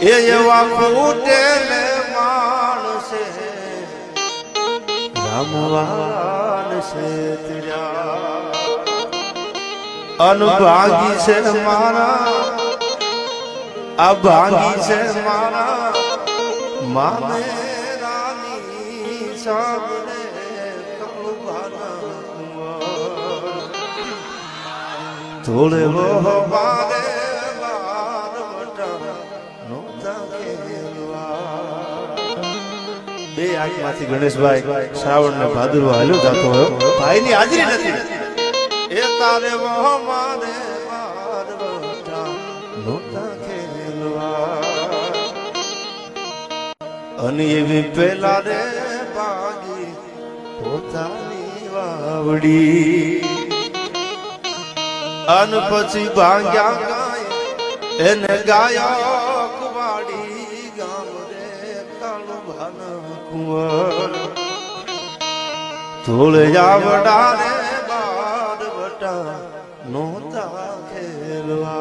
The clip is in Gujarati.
એ એવા ખૂટેલે માણસે રામવાન છે તિર્યા અનભાગી છે મારા આ ભાગી છે મારા મામે રાની સાબને થોડે વો બારે બાર વટા નોતા ખેલવા બે આંખમાંથી ગણેશભાઈ શ્રાવણ ને ભાદરવો હાલ્યો જાતો હોય ભાઈ ની હાજરી નથી એ તારે વો મારે બાર વટા નોતા ખેલવા અને એવી પેલા રે ભાગી પોતાની વાવડી અન પછી ભાગ્યા ગાય એને ગાયા કુવાડી ગામ રે કાળું ભાન કુંવર થોડે આવડા રે બાર વટા નોતા ખેલવા